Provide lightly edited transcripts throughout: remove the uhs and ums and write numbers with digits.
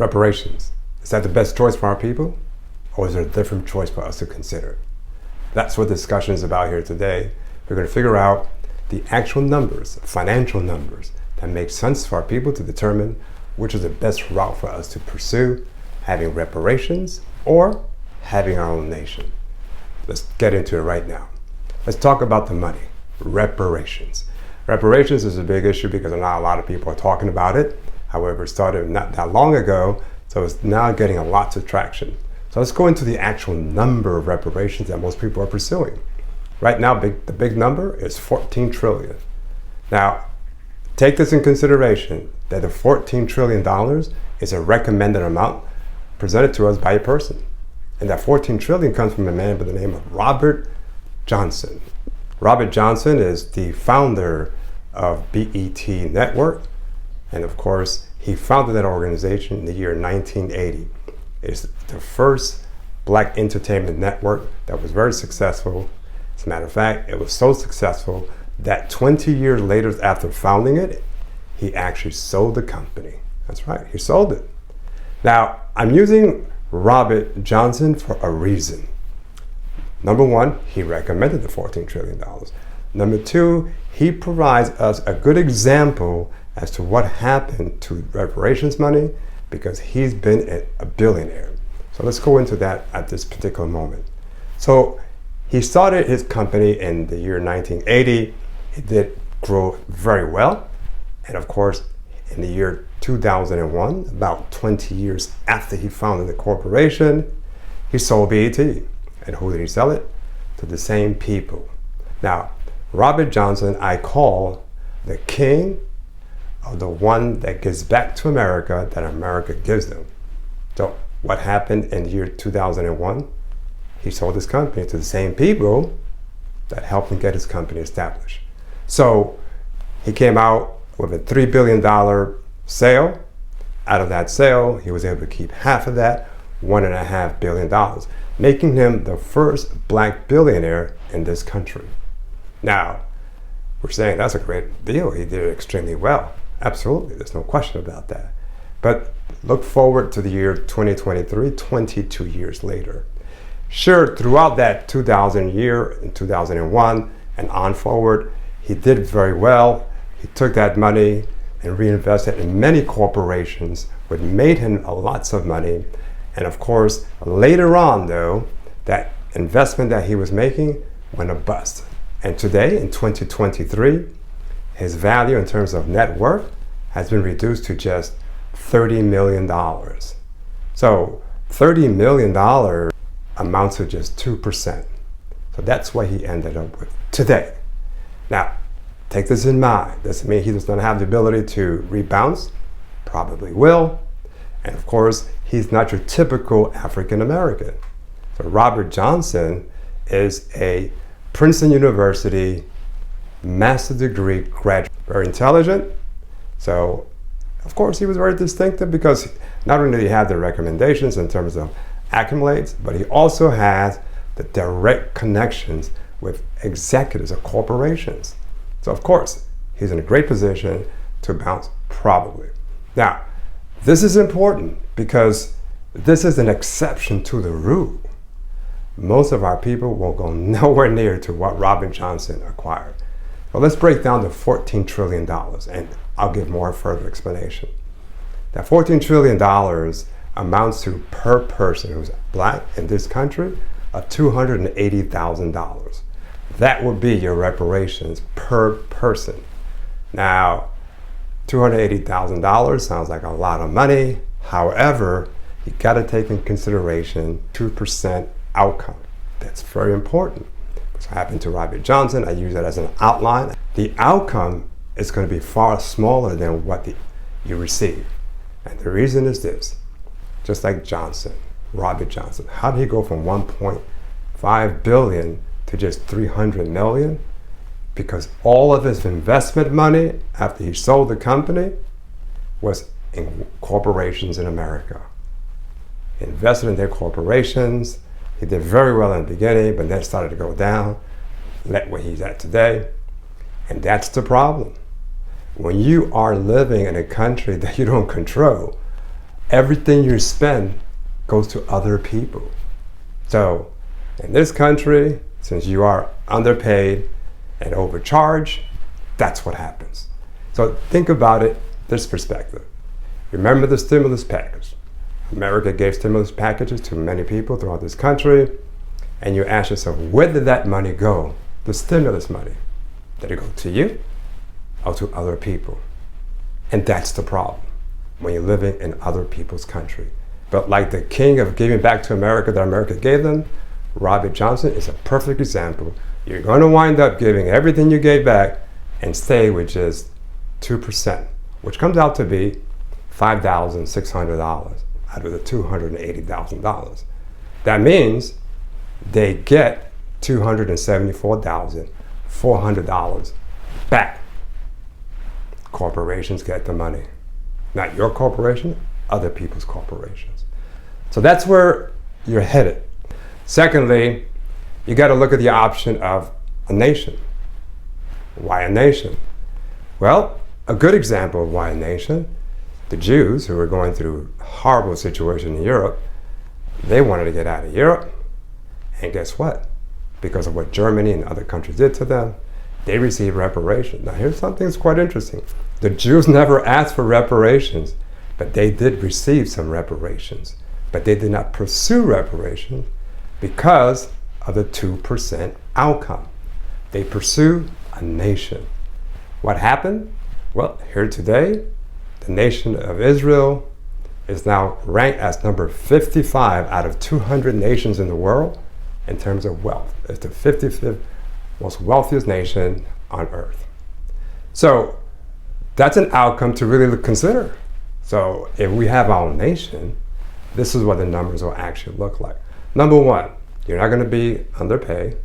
Reparations. Is that the best choice for our people? Or is there a different choice for us to consider? That's what the discussion is about here today. We're going to figure out the actual numbers, financial numbers, that make sense for our people to determine which is the best route for us to pursue, having reparations or having our own nation. Let's get into it right now. Let's talk about the money, reparations. Reparations is a big issue because not a lot of people are talking about it. However, it started not that long ago, so it's now getting a lot of traction. So let's go into the actual number of reparations that most people are pursuing. Right now, the big number is 14 trillion. Now, take this in consideration that the $14 trillion is a recommended amount presented to us by a person. And that 14 trillion comes from a man by the name of Robert Johnson. Robert Johnson is the founder of BET Network. And of course, he founded that organization in the year 1980. It's the first black entertainment network that was very successful. As a matter of fact, it was so successful that 20 years later after founding it, he actually sold the company. That's right, he sold it. Now, I'm using Robert Johnson for a reason. Number one, he recommended the $14 trillion. Number two, he provides us a good example as to what happened to reparations money because he's been a billionaire. So let's go into that at this particular moment. So he started his company in the year 1980. It did grow very well. And of course, in the year 2001, about 20 years after he founded the corporation, he sold BET. And who did he sell it? To the same people. Now, Robert Johnson, I call the king of the one that gives back to America that America gives them. So what happened in the year 2001? He sold his company to the same people that helped him get his company established. So he came out with a $3 billion sale. Out of that sale, he was able to keep half of that, $1.5 billion, making him the first black billionaire in this country. Now, we're saying that's a great deal. He did it extremely well. Absolutely, there's no question about that. But look forward to the year 2023, 22 years later. Sure, throughout that 2000 year, in 2001 and on forward, he did very well. He took that money and reinvested in many corporations, which made him lots of money. And of course, later on though, that investment that he was making went a bust. And today, in 2023, his value in terms of net worth has been reduced to just $30 million. So $30 million amounts to just 2%. So that's what he ended up with today. Now, take this in mind. Doesn't mean he does not have the ability to rebound. Probably will. And of course, he's not your typical African American. So Robert Johnson is a Princeton University master's degree graduate. Very intelligent. So, of course, he was very distinctive because not only did he have the recommendations in terms of accumulates, but he also has the direct connections with executives of corporations. So, of course, he's in a great position to bounce, probably. Now, this is important because this is an exception to the rule. Most of our people will go nowhere near to what Robert Johnson acquired. Well, let's break down the $14 trillion, and I'll give more further explanation. That $14 trillion amounts to, per person who's black in this country, of $280,000. That would be your reparations per person. Now, $280,000 sounds like a lot of money. However, you got to take in consideration 2% outcome. That's very important. What's happened to Robert Johnson, I use that as an outline. The outcome is going to be far smaller than what you receive. And the reason is this. Just like Johnson, Robert Johnson, how did he go from 1.5 billion to just 300 million? Because all of his investment money after he sold the company was in corporations in America. He invested in their corporations. He did very well in the beginning, but then started to go down, where he's at today. And that's the problem. When you are living in a country that you don't control, everything you spend goes to other people. So in this country, since you are underpaid and overcharged, that's what happens. So think about it this perspective. Remember the stimulus package. America gave stimulus packages to many people throughout this country, and you ask yourself, where did that money go? The stimulus money. Did it go to you or to other people? And that's the problem when you're living in other people's country. But like the king of giving back to America that America gave them, Robert Johnson is a perfect example. You're going to wind up giving everything you gave back and stay with just 2%, which comes out to be $5,600 out of the $280,000. That means they get $274,400 back. Corporations get the money. Not your corporation, other people's corporations. So that's where you're headed. Secondly, you got to look at the option of a nation. Why a nation? Well, a good example of why a nation, the Jews who were going through a horrible situation in Europe, they wanted to get out of Europe. And guess what? Because of what Germany and other countries did to them, they received reparations. Now here's something that's quite interesting. The Jews never asked for reparations, but they did receive some reparations. But they did not pursue reparations because of the 2% outcome. They pursue a nation. What happened? Well, here today, the nation of Israel is now ranked as number 55 out of 200 nations in the world in terms of wealth. It's the 55th most wealthiest nation on earth. So that's an outcome to really consider. So if we have our own nation, this is what the numbers will actually look like. Number one, you're not going to be underpaid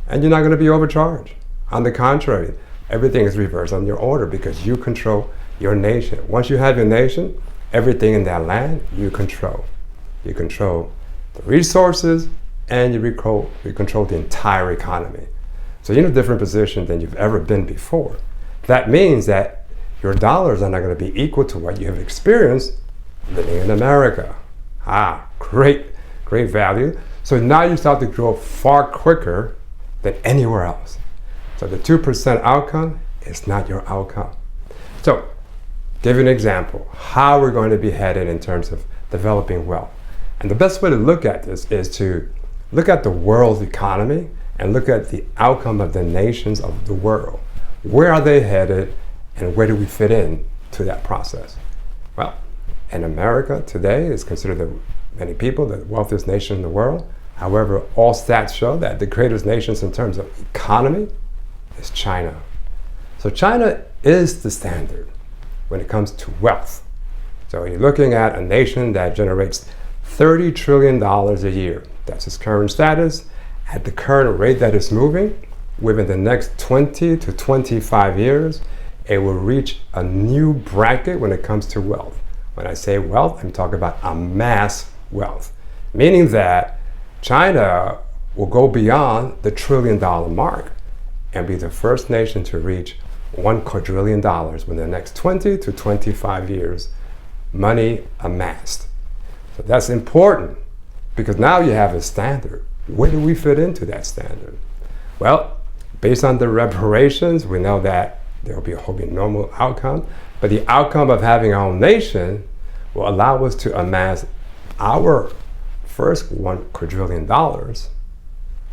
and you're not going to be overcharged. On the contrary, everything is reversed on your order because you control your nation. Once you have your nation, everything in that land you control. You control the resources and you control the entire economy. So you're in a different position than you've ever been before. That means that your dollars are not going to be equal to what you have experienced living in America. Great value. So now you start to grow far quicker than anywhere else. So the 2% outcome is not your outcome. So, give you an example, how we're going to be headed in terms of developing wealth. And the best way to look at this is to look at the world's economy and look at the outcome of the nations of the world. Where are they headed and where do we fit in to that process? Well, in America today is considered many people the wealthiest nation in the world. However, all stats show that the greatest nations in terms of economy is China. So China is the standard when it comes to wealth. So you're looking at a nation that generates $30 trillion a year. That's its current status. At the current rate that it's moving, within the next 20 to 25 years, it will reach a new bracket when it comes to wealth. When I say wealth, I'm talking about a mass wealth, meaning that China will go beyond the $1 trillion mark and be the first nation to reach $1 quadrillion within the next 20 to 25 years, money amassed. So that's important because now you have a standard. Where do we fit into that standard? Well, based on the reparations, we know that there will be a whole normal outcome, but the outcome of having our own nation will allow us to amass our first $1 quadrillion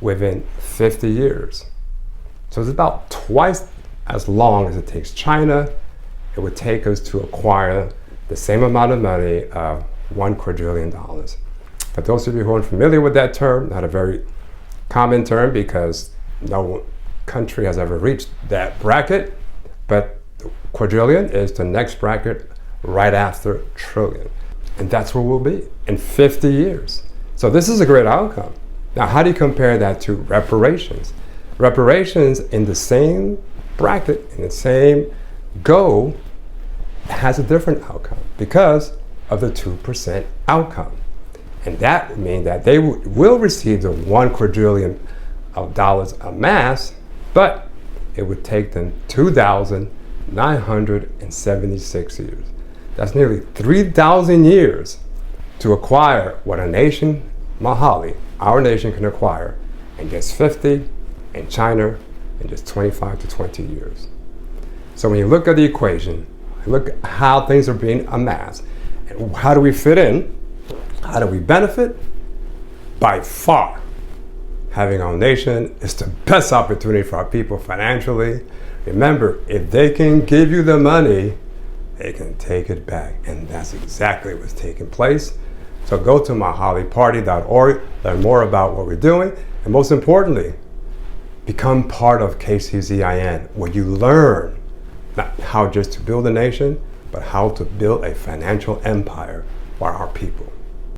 within 50 years. So it's about twice as long as it takes China. It would take us to acquire the same amount of money of $1 quadrillion. For those of you who aren't familiar with that term, not a very common term because no country has ever reached that bracket, but quadrillion is the next bracket right after trillion. And that's where we'll be in 50 years. So this is a great outcome. Now, how do you compare that to reparations? Reparations in the same bracket, in the same goal, has a different outcome because of the 2% outcome. And that would mean that they will receive the $1 quadrillion of dollars amassed, but it would take them 2,976 years. That's nearly 3,000 years to acquire what a nation, Mahali, our nation, can acquire in just 50, and China in just 25 to 20 years. So when you look at the equation, look at how things are being amassed, and how do we fit in? How do we benefit? By far, having our nation is the best opportunity for our people financially. Remember, if they can give you the money, they can take it back. And that's exactly what's taking place. So go to mahaliparty.org, learn more about what we're doing, and most importantly, become part of KCZIN, where you learn not how just to build a nation, but how to build a financial empire for our people.